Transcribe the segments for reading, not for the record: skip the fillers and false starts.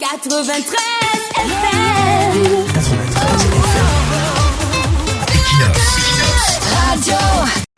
93 FM. 93 Equinox Radio.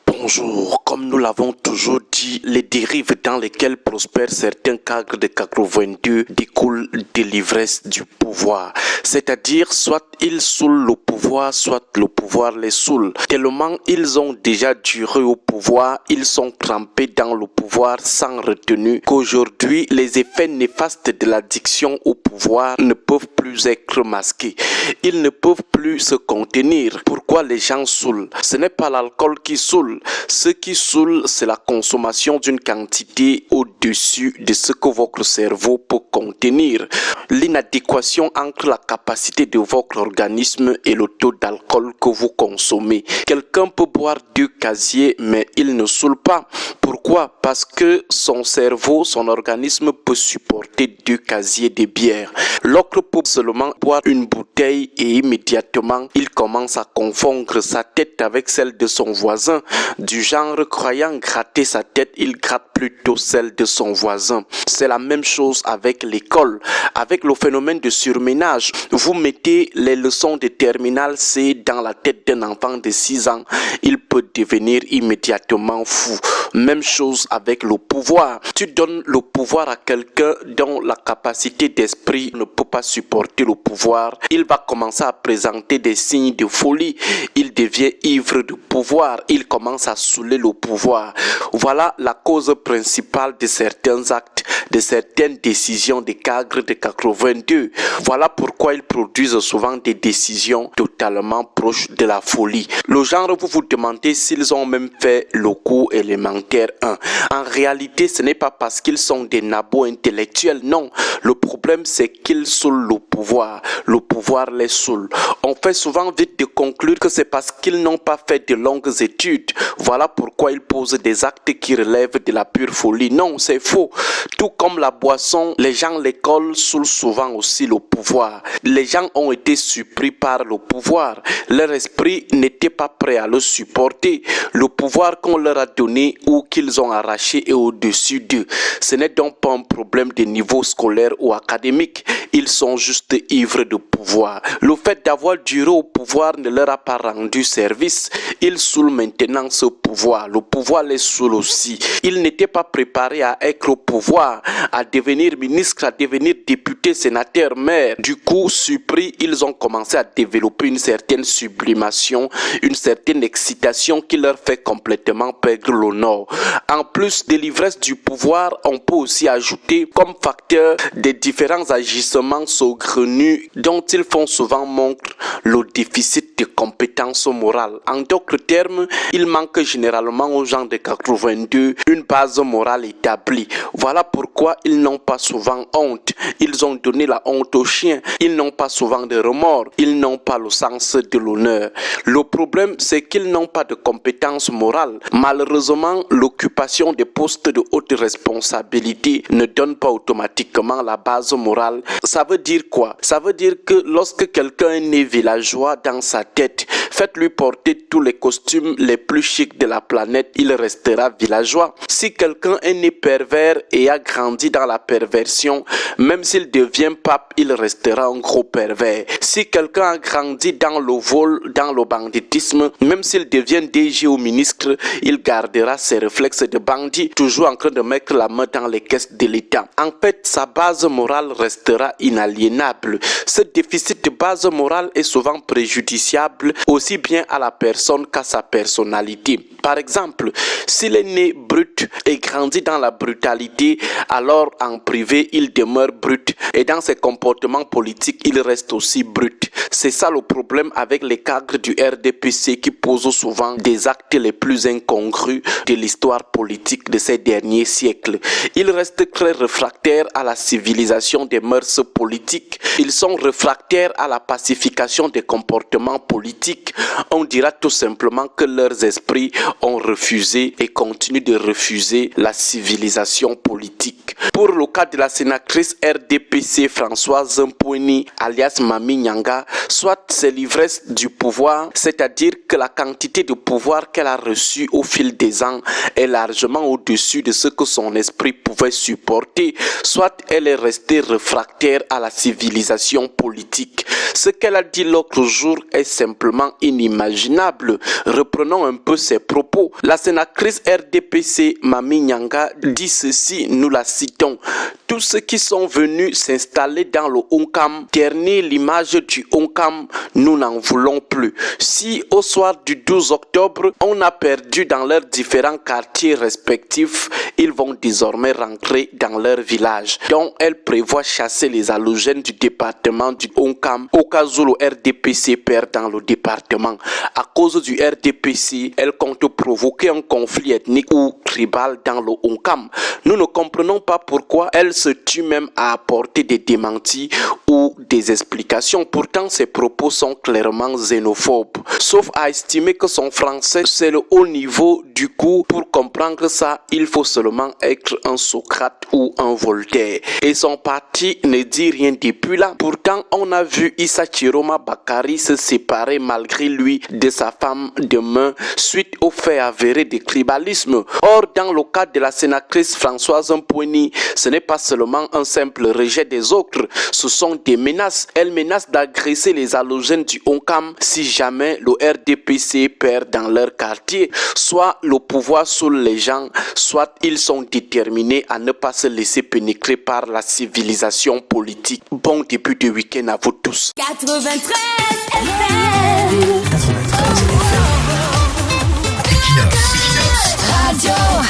Bonjour, comme nous l'avons toujours dit, les dérives dans lesquelles prospèrent certains cadres de 82 découlent de l'ivresse du pouvoir. C'est-à-dire, soit ils saoulent le pouvoir, soit le pouvoir les saoule. Tellement ils ont déjà duré au pouvoir, ils sont trempés dans le pouvoir sans retenue, qu'aujourd'hui, les effets néfastes de l'addiction au pouvoir ne peuvent plus être masqués. Ils ne peuvent plus se contenir. Pourquoi les gens saoulent? Ce n'est pas l'alcool qui saoule. Ce qui saoule, c'est la consommation d'une quantité au-dessus de ce que votre cerveau peut contenir. L'inadéquation entre la capacité de votre organisme et le taux d'alcool que vous consommez. Quelqu'un peut boire 2 casiers, mais il ne saoule pas. Pourquoi? Parce que son cerveau, son organisme peut supporter 2 casiers de bière. L'autre peut seulement boire une bouteille et immédiatement, il commence à confondre sa tête avec celle de son voisin. Du genre, croyant gratter sa tête, il gratte plutôt celle de son voisin. C'est la même chose avec l'école. Avec le phénomène de surménage, vous mettez les leçons de terminale C dans la tête d'un enfant de 6 ans, il peut devenir immédiatement fou. Même chose avec le pouvoir. Tu donnes le pouvoir à quelqu'un dont la capacité d'esprit ne peut pas supporter le pouvoir. Il va commencer à présenter des signes de folie. Il devient ivre de pouvoir. Il commence à saouler le pouvoir. Voilà la cause principale de certains actes, de certaines décisions des cadres de 82. Voilà pourquoi ils produisent souvent des décisions totalement proches de la folie. Le genre, vous vous demandez s'ils ont même fait le cours élémentaire 1. En réalité, ce n'est pas parce qu'ils sont des nabos intellectuels, non. Le problème, c'est qu'ils saoulent le pouvoir. Le pouvoir les saoule. On fait souvent vite de conclure que c'est parce qu'ils n'ont pas fait de longues études. Voilà pourquoi ils posent des actes qui relèvent de la pure folie. Non, c'est faux. Tout comme la boisson, les gens l'école saoulent souvent aussi le pouvoir. Les gens ont été surpris par le pouvoir. Leur esprit n'était pas prêt à le supporter. Le pouvoir qu'on leur a donné ou qu'ils ont arraché est au-dessus d'eux. Ce n'est donc pas un problème de niveau scolaire ou académique. Ils sont juste ivres de pouvoir. Le fait d'avoir duré au pouvoir ne leur a pas rendu service. Ils saoulent maintenant ce pouvoir. Le pouvoir les saoule aussi. Ils n'étaient pas préparés à être au pouvoir, à devenir ministre, à devenir député, sénateur, maire. Du coup, surpris, ils ont commencé à développer une certaine sublimation, une certaine excitation qui leur fait complètement perdre le nord. En plus de l'ivresse du pouvoir, on peut aussi ajouter comme facteur des différents agissements saugrenus dont ils font souvent montre le déficit de compétences morales. En d'autres termes, il manque généralement aux gens de 82 une base morale établie. Voilà pourquoi ils n'ont pas souvent honte. Ils ont donné la honte aux chiens. Ils n'ont pas souvent de remords. Ils n'ont pas le sens de l'honneur. Le problème, c'est qu'ils n'ont pas de compétences morales. Malheureusement, l'occupation des postes de haute responsabilité ne donne pas automatiquement la base morale. Ça veut dire quoi? Ça veut dire que lorsque quelqu'un est né villageois dans sa tête, faites-lui porter tous les costumes les plus chics de la planète, il restera villageois. Si quelqu'un est né pervers et a grandi dans la perversion, même s'il devient pape, il restera un gros pervers. Si quelqu'un a grandi dans le vol, dans le banditisme, même s'il devient DG ou ministre, il gardera ses réflexes de bandit, toujours en train de mettre la main dans les caisses de l'État. En fait, sa base morale restera inaliénable. Ce déficit de base morale est souvent préjudiciable aussi bien à la personne qu'à sa personnalité. Par exemple, s'il est né brut et grandit dans la brutalité, alors en privé, il demeure brut et dans ses comportements politiques, il reste aussi brut. C'est ça le problème avec les cadres du RDPC qui posent souvent des actes les plus incongrus de l'histoire politique de ces derniers siècles. Ils restent très réfractaires à la civilisation des mœurs politiques. Ils sont réfractaires à la pacification des comportements politiques. On dira tout simplement que leurs esprits ont refusé et continuent de refuser la civilisation politique. Pour le cas de la sénatrice RDPC Françoise Mpouni, alias Mami Nyanga, soit c'est l'ivresse du pouvoir, c'est-à-dire que la quantité de pouvoir qu'elle a reçu au fil des ans est largement au-dessus de ce que son esprit pouvait supporter, soit elle est restée réfractaire à la civilisation politique. Ce qu'elle a dit l'autre jour est simplement inimaginable. Reprenons un peu ses propos. La sénatrice RDPC Mami Nyanga dit ceci, nous la citons: tous ceux qui sont venus s'installer dans le Onkam, ternir l'image du Onkam, nous n'en voulons plus. Si au soir du 12 octobre, on a perdu dans leurs différents quartiers respectifs, ils vont désormais rentrer dans leur village. Donc elle prévoit chasser les halogènes du département du Onkam au cas où le RDPC perd dans le département. À cause du RDPC, elle compte provoquer un conflit ethnique ou tribal dans le Onkam. Nous ne comprenons pas pourquoi elle se tue même à apporter des démentis ou des explications. Pourtant, ses propos sont clairement xénophobes. Sauf à estimer que son français, c'est le haut niveau. Du coup, pour comprendre ça, il faut seulement être un Socrate ou un Voltaire. Et son parti ne dit rien depuis là. Pourtant, on a vu Issa Chiroma Bakari se séparer malgré lui de sa femme de main suite au fait avéré de tribalisme. Or, dans le cas de la sénatrice Françoise Mpouni, ce n'est pas seulement un simple rejet des autres, ce sont des menaces. Elle menace d'agresser les halogènes du Onkam si jamais le RDPC perd dans leur quartier. Soit le pouvoir saoule les gens, soit ils sont déterminés à ne pas se laisser pénétrer par la civilisation politique. Bon début de week-end à vous tous. 93 FM. 93 FM. Radio.